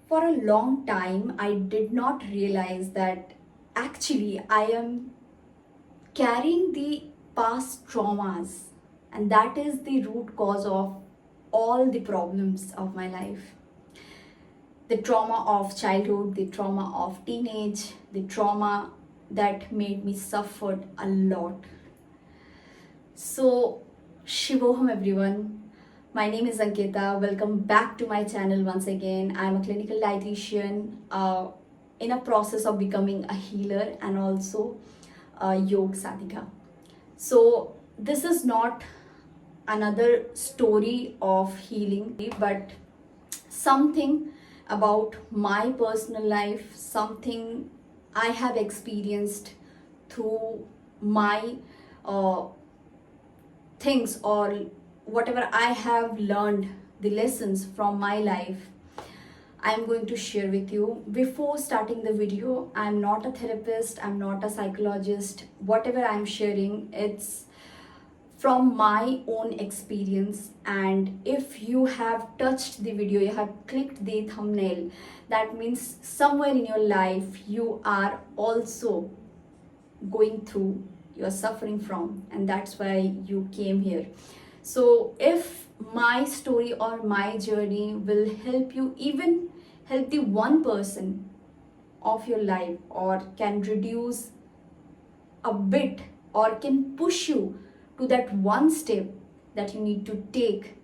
For a long time, I did not realize that actually I am carrying the past traumas, and that is the root cause of all the problems of my life. The trauma of childhood, the trauma of teenage, the trauma that made me suffer a lot. So, Shivoham everyone. My name is Ankita. Welcome back to my channel once again. I'm a clinical dietitian in a process of becoming a healer and also a yoga sadhika. So, this is not another story of healing, but something about my personal life, something I have experienced through my uh, things, or whatever I have learned, the lessons from my life. I'm going to share with you. Before starting the video, I'm not a therapist, I'm not a psychologist. Whatever I'm sharing, it's from my own experience. And if you have touched the video, you have clicked the thumbnail, that means somewhere in your life you are also going through, you're suffering from, and that's why you came here. So if my story or my journey will help you, even help the one person of your life, or can reduce a bit, or can push you to that one step that you need to take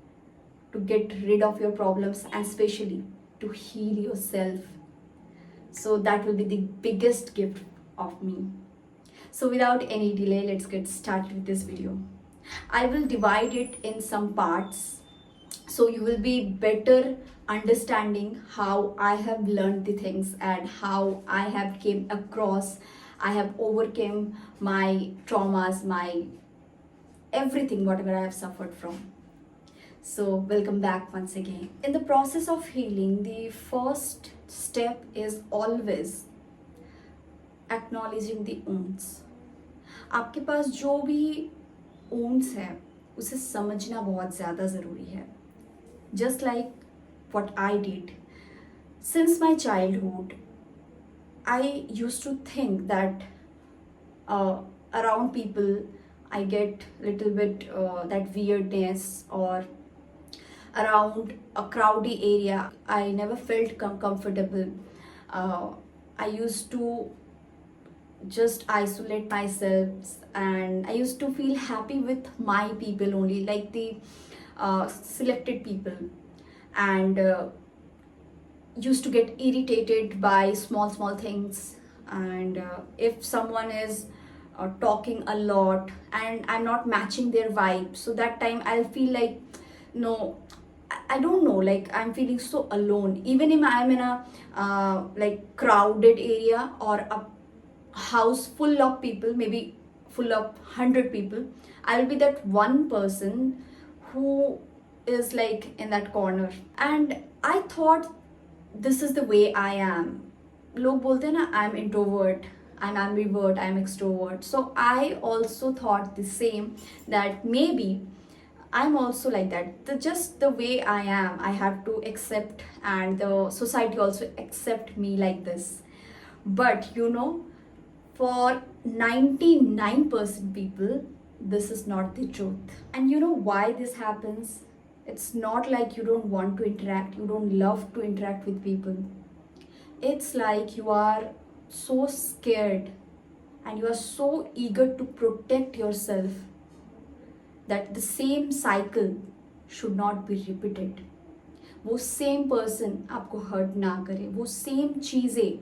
to get rid of your problems, and especially to heal yourself, so that will be the biggest gift of me. So without any delay, let's get started with this video. I will divide it in some parts so you will be better understanding how I have learned the things and how I have came across, I have overcome my traumas, my everything, whatever I have suffered from. So welcome back once again. In the process of healing, the first step is always acknowledging the wounds. आपके पास जो भी wounds है उसे समझना बहुत ज़्यादा ज़रूरी है. Just like what I did. Since my childhood, I used to think that around people I get little bit that weirdness, or around a crowded area I never felt comfortable. I used to just isolate myself, and I used to feel happy with my people only, like the selected people, and used to get irritated by small things. And if someone is talking a lot and I'm not matching their vibe, so that time I'll feel like, no, I don't know, like I'm feeling so alone. Even if I'm in a like crowded area, or a house full of people, maybe full of 100 people, I will be that one person who is like in that corner. And I thought this is the way I am. Log bolte na, I'm introvert, I'm ambivert, I'm extrovert. So I also thought the same, that maybe I'm also like that. Just the way I am, I have to accept, and the society also accept me like this. But you know, for 99% people, this is not the truth. And you know why this happens? It's not like you don't want to interact, you don't love to interact with people. It's like you are so scared and you are so eager to protect yourself that the same cycle should not be repeated. वो same person आपको hurt ना करे, वो same चीज़ें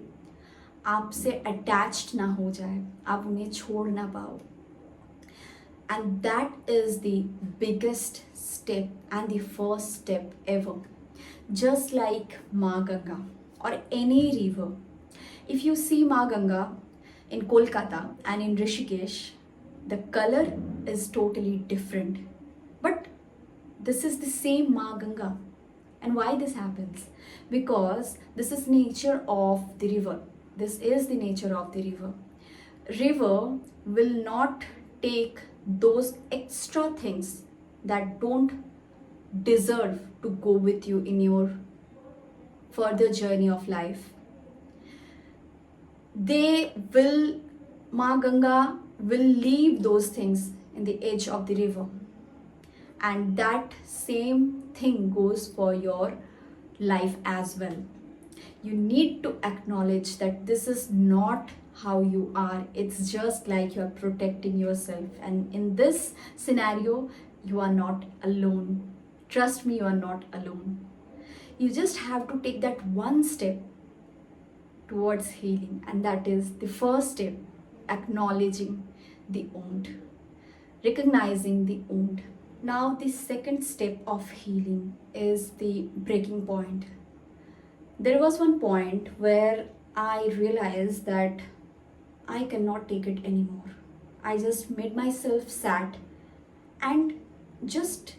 आपसे attached ना हो जाए, आप उन्हें छोड़ ना पाओ. And that is the biggest step and the first step ever. Just like Ma Ganga or any river. If you see Ma Ganga in Kolkata and in Rishikesh, the color is totally different. But this is the same Ma Ganga. And why this happens? Because this is nature of the river. This is the nature of the river. River will not take those extra things that don't deserve to go with you in your further journey of life. They will, Ma Ganga will leave those things in the edge of the river. And that same thing goes for your life as well. You need to acknowledge that this is not how you are. It's just like you're protecting yourself. And in this scenario, you are not alone. Trust me, you are not alone. You just have to take that one step towards healing, and that is the first step: acknowledging the wound, recognizing the wound. Now, the second step of healing is the breaking point. There was one point where I realized that I cannot take it anymore. I just made myself sat and just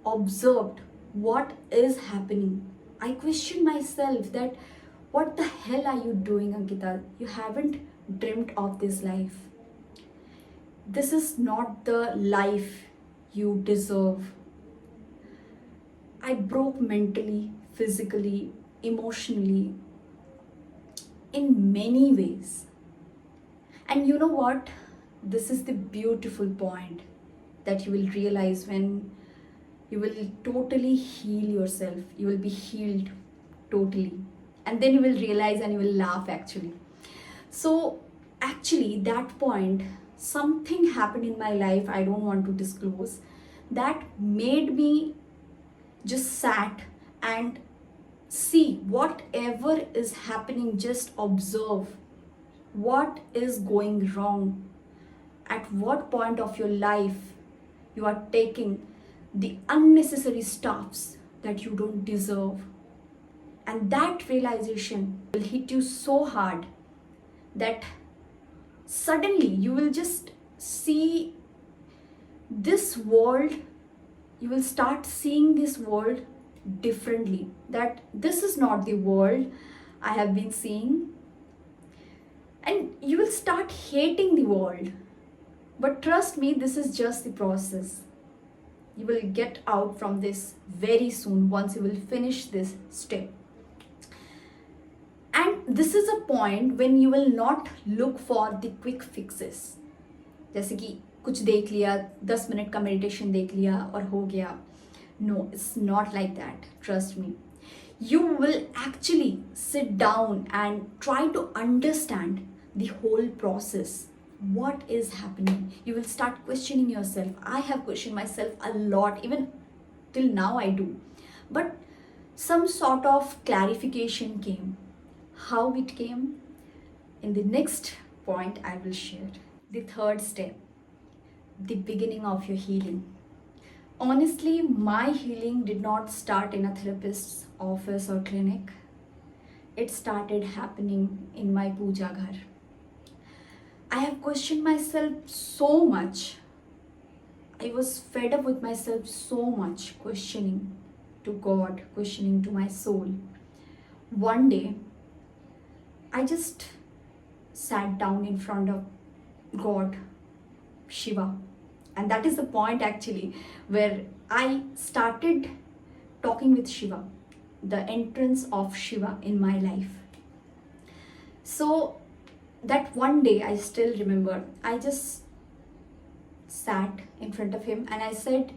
observed what is happening. I questioned myself that what the hell are you doing, Ankita? You haven't dreamt of this life. This is not the life you deserve. I broke mentally, physically, emotionally, in many ways. And you know what? This is the beautiful point that you will realize when you will totally heal yourself. You will be healed totally. And then you will realize and you will laugh actually. So, actually, that point, something happened in my life I don't want to disclose that made me just sat and see whatever is happening, just observe what is going wrong, at what point of your life you are taking the unnecessary stuffs that you don't deserve. And that realization will hit you so hard that suddenly you will just see this world, you will start seeing this world differently. That this is not the world I have been seeing. And you will start hating the world. But trust me, this is just the process. You will get out from this very soon once you will finish this step. And this is a point when you will not look for the quick fixes. जैसे कि कुछ देख लिया, 10 minute का meditation देख लिया और हो गया. No, it's not like that. Trust me. You will actually sit down and try to understand the whole process. What is happening? You will start questioning yourself. I have questioned myself a lot, even till now I do. But some sort of clarification came. How it came? In the next point I will share. The third step, the beginning of your healing. Honestly, my healing did not start in a therapist's office or clinic. It started happening in my puja ghar. I have questioned myself so much. I was fed up with myself so much, questioning to God, questioning to my soul. One day, I just sat down in front of God, Shiva. And that is the point actually where I started talking with Shiva, the entrance of Shiva in my life. So that one day I still remember, I just sat in front of him and I said,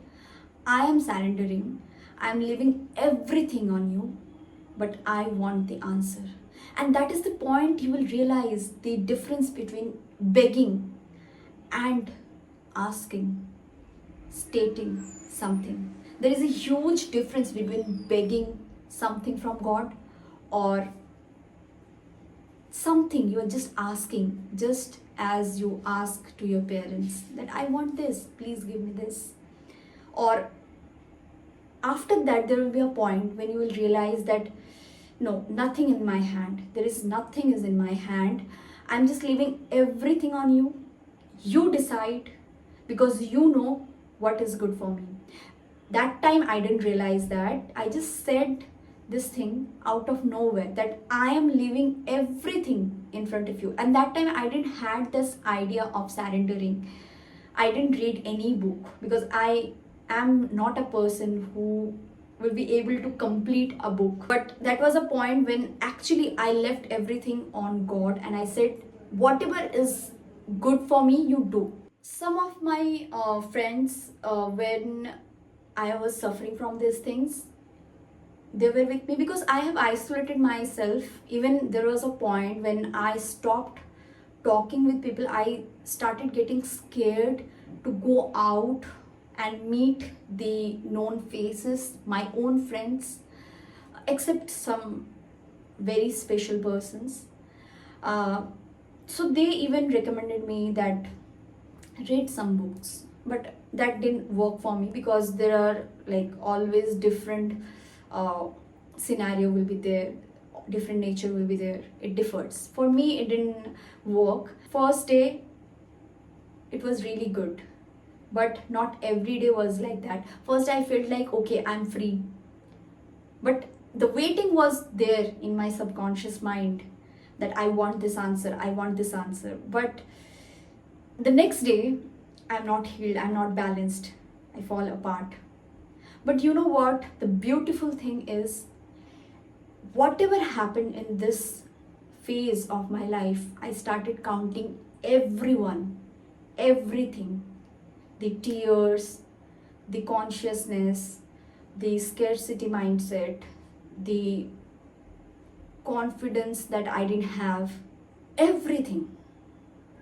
I am surrendering. I am leaving everything on you, but I want the answer. And that is the point you will realize the difference between begging and asking, stating something. There is a huge difference between begging something from God or something you are just asking, just as you ask to your parents that I want this, please give me this. Or after that, there will be a point when you will realize that no, nothing in my hand. There is nothing is in my hand. I'm just leaving everything on you. You decide because you know what is good for me. That time I didn't realize that. I just said this thing out of nowhere that I am leaving everything in front of you. And that time I didn't had this idea of surrendering. I didn't read any book because I am not a person who will be able to complete a book. But that was a point when actually I left everything on God and I said, whatever is good for me, you do. Some of my friends, when I was suffering from these things, they were with me because I have isolated myself. Even there was a point when I stopped talking with people. I started getting scared to go out and meet the known faces, my own friends, except some very special persons. Uh, so they even recommended me that read some books, but that didn't work for me because there are like always different uh, scenario will be there, different nature will be there, it differs. For me it didn't work. First day it was really good, but not every day was like that. First I felt like okay, I'm free, but the waiting was there in my subconscious mind that I want this answer, I want this answer. But the next day I'm not healed, I'm not balanced, I fall apart. But you know what, the beautiful thing is, whatever happened in this phase of my life, I started counting everyone, everything, the tears, the consciousness, the scarcity mindset, the confidence that I didn't have, everything,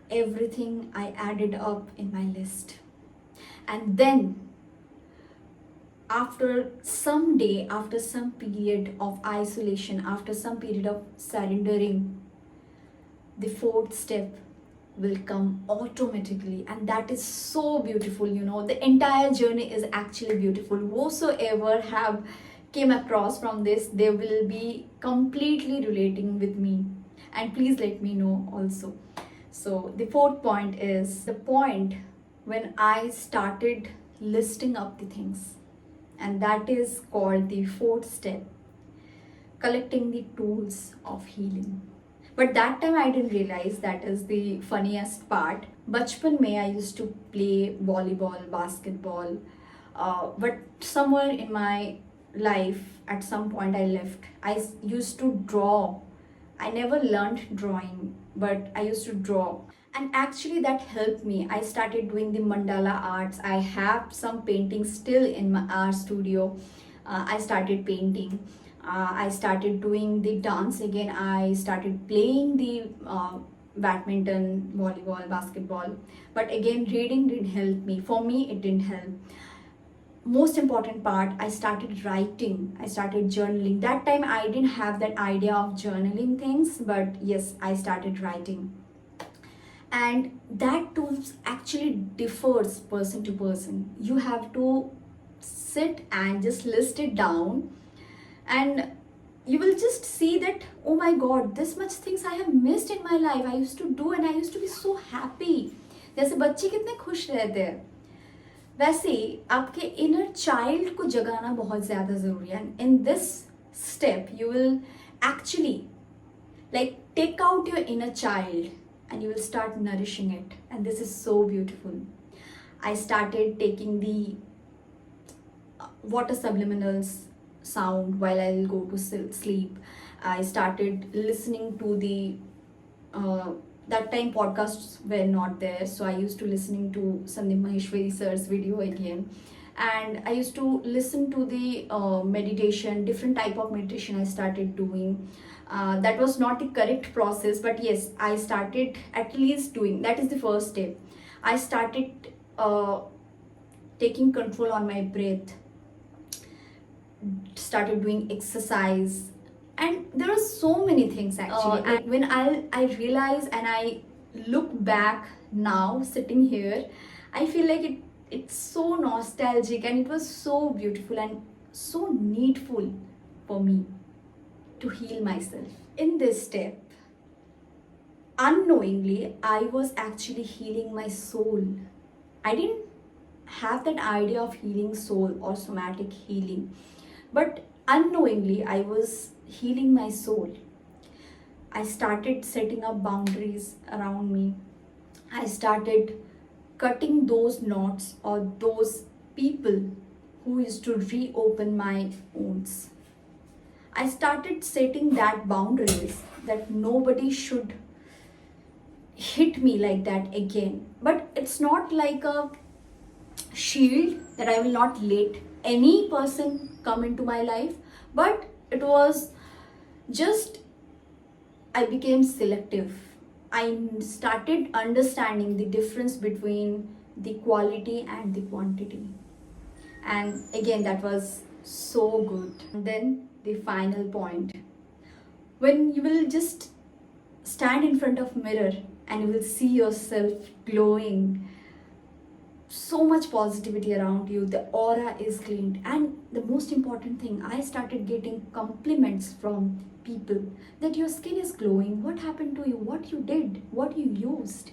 everything I added up in my list. And then after some day, after some period of isolation, after some period of surrendering, the fourth step will come automatically, and that is so beautiful. You know, the entire journey is actually beautiful. Whosoever have came across from this, they will be completely relating with me, and please let me know also. So the fourth point is the point when I started listing up the things, and that is called the fourth step, collecting the tools of healing. But that time I didn't realize, that is the funniest part. Bachpan mein I used to play volleyball, basketball, but somewhere in my life, at some point I left. Used to draw. I never learned drawing, but I used to draw. And actually that helped me. I started doing the mandala arts. I have some paintings still in my art studio. I started painting. I started doing the dance again. I started playing the badminton, volleyball, basketball. But again, reading didn't help me. For me, it didn't help. Most important part, I started writing, I started journaling. That time I didn't have that idea of journaling things, but yes, I started writing. And that tools actually differs person to person. You have to sit and just list it down, and you will just see that, oh my god, this much things I have missed in my life, I used to do and I used to be so happy. जैसे बच्चे कितने खुश रहते हैं, वैसे आपके inner child को जगाना बहुत ज़्यादा ज़रूरी है. In this step you will actually like take out your inner child and you will start nourishing it, and this is so beautiful. I started taking the water subliminals sound while I'll go to sleep. I started listening to the that time podcasts were not there, so I used to listening to Sandeep Maheshwari sir's video again, and I used to listen to the meditation, different type of meditation I started doing. That was not the correct process, but yes, I started at least doing. That is the first step. I started taking control on my breath, started doing exercise, and there are so many things actually. And when I realize and I look back now, sitting here, I feel like it's so nostalgic, and it was so beautiful and so needful for me to heal myself. In this step, unknowingly, I was actually healing my soul. I didn't have that idea of healing soul or somatic healing, but unknowingly, I was healing my soul. I started setting up boundaries around me. I started cutting those knots or those people who used to reopen my wounds. I started setting that boundaries that nobody should hit me like that again. But it's not like a shield that I will not let any person come into my life, but it was just I became selective. I started understanding the difference between the quality and the quantity. And again, that was so good. And then the final point. When you will just stand in front of mirror and you will see yourself glowing, so much positivity around you, the aura is cleaned. And the most important thing, I started getting compliments from people that your skin is glowing, what happened to you, what you did, what you used.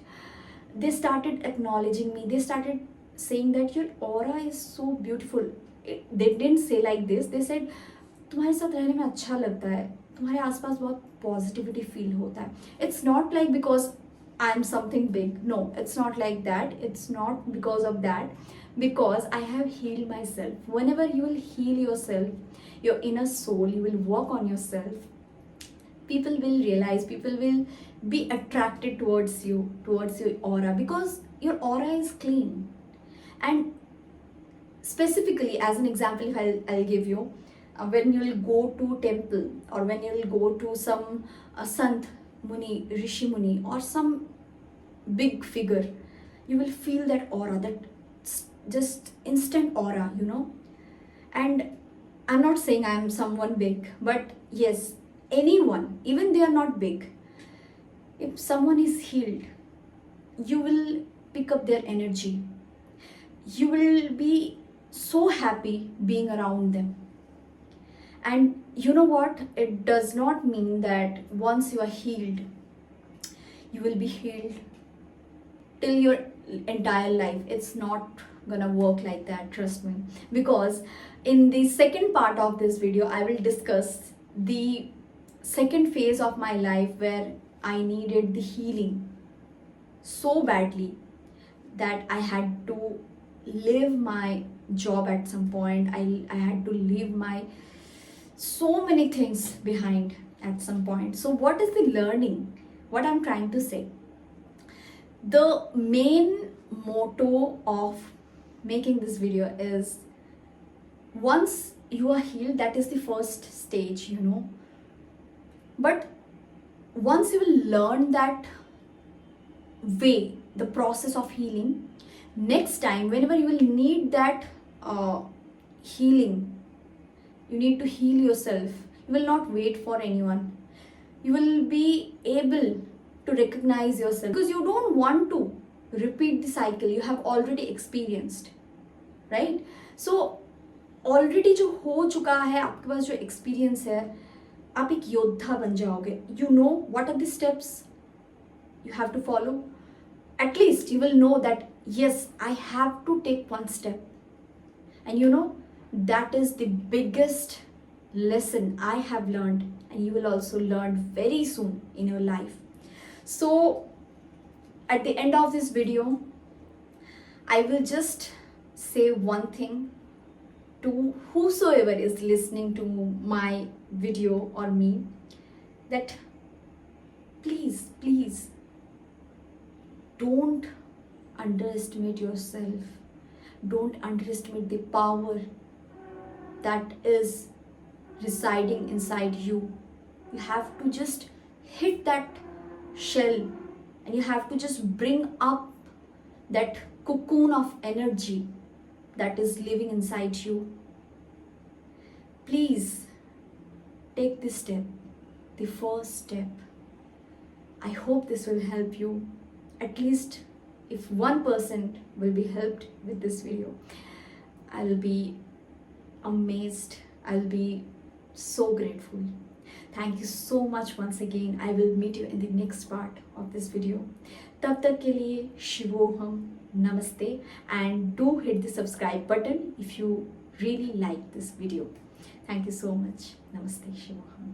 They started acknowledging me, they started saying that your aura is so beautiful. They didn't say like this, they said तुम्हारे साथ रहने में अच्छा लगता है, तुम्हारे आसपास बहुत पॉजिटिविटी फील होता है. It's not like because I'm something big. No, it's not like that. It's not because of that. Because I have healed myself. Whenever you will heal yourself, your inner soul, you will work on yourself, people will realize, people will be attracted towards you, towards your aura, because your aura is clean. And specifically, as an example, if I'll give you, when you will go to temple, or when you will go to some Sant Muni, Rishi Muni, or some big figure, you will feel that aura, that just instant aura, you know. And I'm not saying I'm someone big, but yes, anyone, even they are not big, if someone is healed, you will pick up their energy. You will be so happy being around them. And you know what? It does not mean that once you are healed, you will be healed till your entire life. It's not gonna work like that, trust me. Because in the second part of this video, I will discuss the second phase of my life where I needed the healing so badly that I had to leave my job at some point. I had to leave my so many things behind at some point. So what is the learning? What I'm trying to say? The main motto of making this video is, once you are healed, that is the first stage, you know. But once you will learn that way, the process of healing, next time whenever you will need that healing, you need to heal yourself. You will not wait for anyone. You will be able to recognize yourself, because you don't want to repeat the cycle you have already experienced, right? So already जो हो चुका है, आपके पास जो experience है, आप एक योद्धा बन जाओगे. You know what are the steps you have to follow. At least you will know that yes, I have to take one step. And you know, that is the biggest lesson I have learned, and you will also learn very soon in your life. So at the end of this video, I will just say one thing to whosoever is listening to my video or me, that please don't underestimate yourself. Don't underestimate the power that is residing inside you. You have to just hit that shell, and you have to just bring up that cocoon of energy that is living inside you. Please take this step, the first step. I hope this will help you. At least if 1% will be helped with this video, I'll be amazed. I'll be so grateful. Thank you so much once again. I will meet you in the next part of this video. तब तक के लिए शिवोहम, namaste, and do hit the subscribe button if you really like this video. Thank you so much. Namaste, Shivoham.